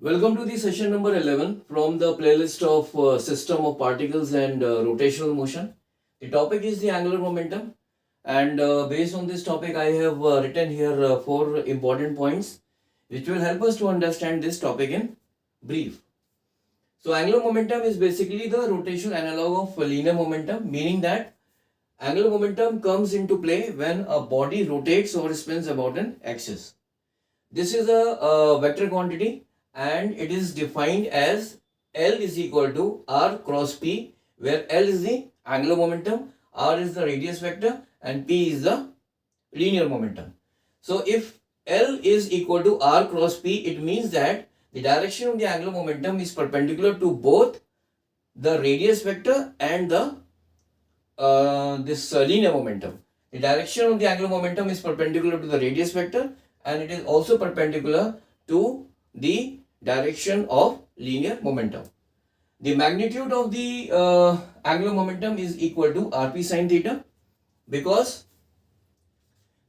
Welcome to the session number 11 from the playlist of System of Particles and Rotational Motion. The topic is the angular momentum, and based on this topic I have written here 4 important points which will help us to understand this topic in brief. So angular momentum is basically the rotational analog of linear momentum, meaning that angular momentum comes into play when a body rotates or spins about an axis. This is a vector quantity and it is defined as L is equal to R cross P, where L is the angular momentum, R is the radius vector and P is the linear momentum. So if L is equal to R cross P, it means that the direction of the angular momentum is perpendicular to both the radius vector and the linear momentum. The direction of the angular momentum is perpendicular to the radius vector and it is also perpendicular to the direction of linear momentum. The magnitude of the angular momentum is equal to Rp sin theta, because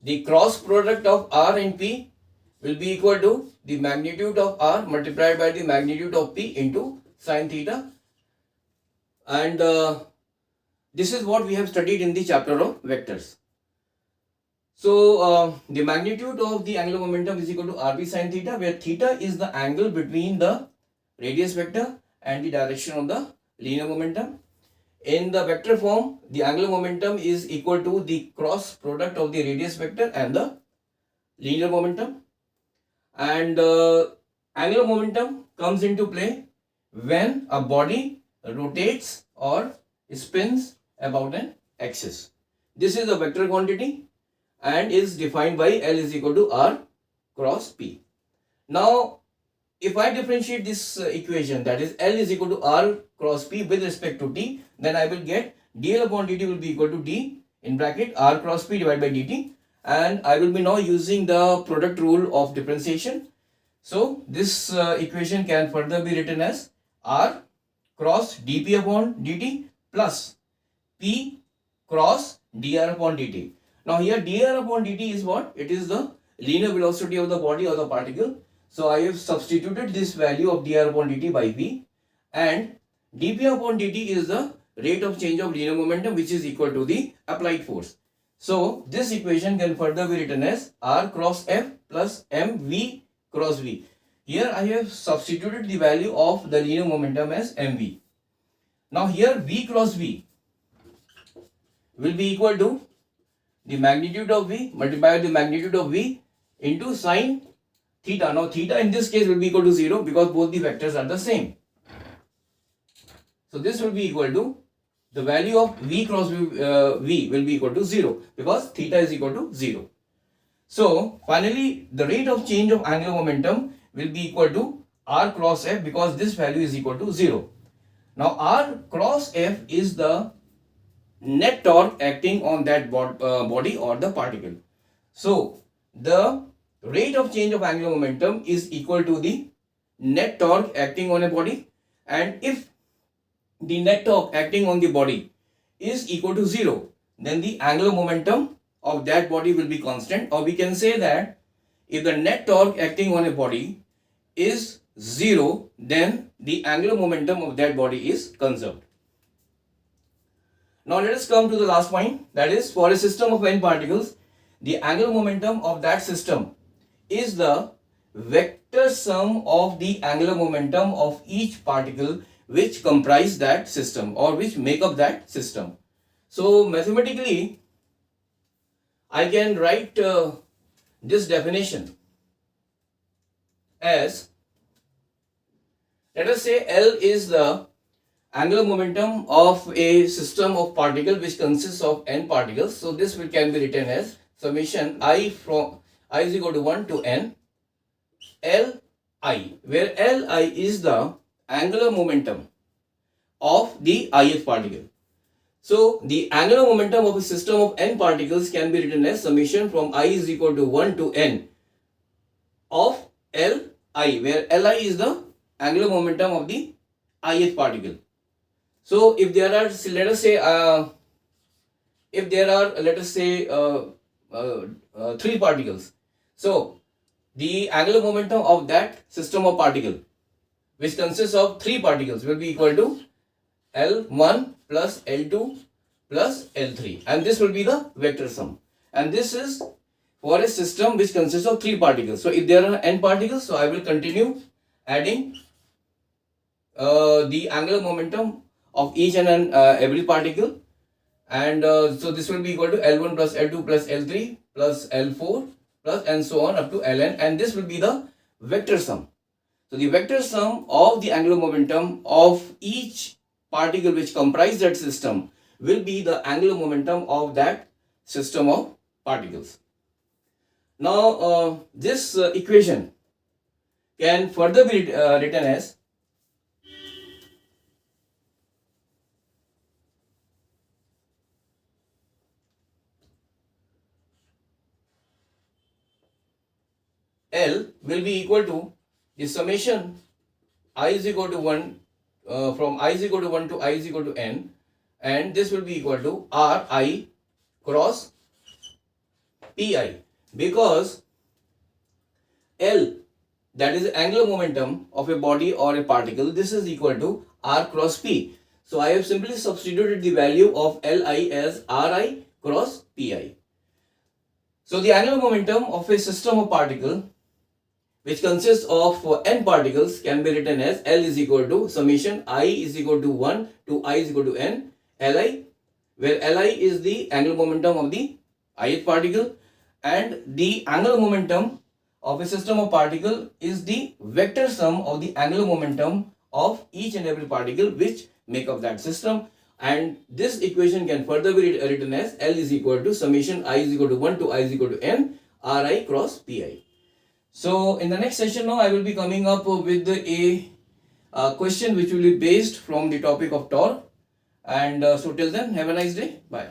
the cross product of R and P will be equal to the magnitude of R multiplied by the magnitude of P into sin theta, and this is what we have studied in the chapter of vectors. So the magnitude of the angular momentum is equal to Rp sin theta, where theta is the angle between the radius vector and the direction of the linear momentum. In the vector form, the angular momentum is equal to the cross product of the radius vector and the linear momentum. And angular momentum comes into play when a body rotates or spins about an axis. This is a vector quantity and is defined by L is equal to R cross P. Now, if I differentiate this equation, that is L is equal to R cross P with respect to T, then I will get dL upon dt will be equal to D in bracket R cross P divided by dt, and I will be now using the product rule of differentiation. So this equation can further be written as R cross dP upon dt plus P cross dr upon dt. Now here dr upon dt is what? It is the linear velocity of the body or the particle. So I have substituted this value of dr upon dt by v, and dp upon dt is the rate of change of linear momentum, which is equal to the applied force. So this equation can further be written as R cross F plus mv cross v. Here I have substituted the value of the linear momentum as mv. Now here v cross v will be equal to the magnitude of v multiplied by the magnitude of v into sine theta. Now theta in this case will be equal to 0 because both the vectors are the same. So this will be equal to the value of v cross v will be equal to 0 because theta is equal to 0. So finally the rate of change of angular momentum will be equal to R cross F, because this value is equal to 0. Now R cross F is the net torque acting on that body or the particle. So the rate of change of angular momentum is equal to the net torque acting on a body, and if the net torque acting on the body is equal to 0, then the angular momentum of that body will be constant, or we can say that if the net torque acting on a body is 0, then the angular momentum of that body is conserved. Now let us come to the last point, that is, for a system of n particles, the angular momentum of that system is the vector sum of the angular momentum of each particle which comprise that system or which make up that system. So mathematically, I can write this definition as, let us say L is the angular momentum of a system of particles which consists of n particles. So this can be written as summation I from I is equal to 1 to n Li, where Li is the angular momentum of the ith particle. So the angular momentum of a system of n particles can be written as summation from I is equal to 1 to n of Li, where Li is the angular momentum of the ith particle. So if there are, let us say, if there are, let us say, 3 particles, so the angular momentum of that system of particle which consists of 3 particles will be equal to L1 plus L2 plus L3, and this will be the vector sum. And this is for a system which consists of 3 particles. So if there are n particles, so I will continue adding the angular momentum of each and every particle, and so this will be equal to L1 plus L2 plus L3 plus L4 plus and so on up to Ln, and this will be the vector sum. So the vector sum of the angular momentum of each particle which comprise that system will be the angular momentum of that system of particles. Now this equation can further be written as L will be equal to the summation I is equal to 1 from I is equal to 1 to I is equal to n, and this will be equal to Ri cross Pi, because L, that is angular momentum of a body or a particle, this is equal to R cross P. So I have simply substituted the value of Li as Ri cross Pi. So the angular momentum of a system of particle which consists of n particles can be written as L is equal to summation I is equal to 1 to I is equal to n Li, where Li is the angular momentum of the ith particle, and the angular momentum of a system of particle is the vector sum of the angular momentum of each and every particle which make up that system. And this equation can further be written as L is equal to summation I is equal to 1 to I is equal to n Ri cross Pi. So in the next session now I will be coming up with a question which will be based from the topic of torque, and so till then have a nice day. Bye.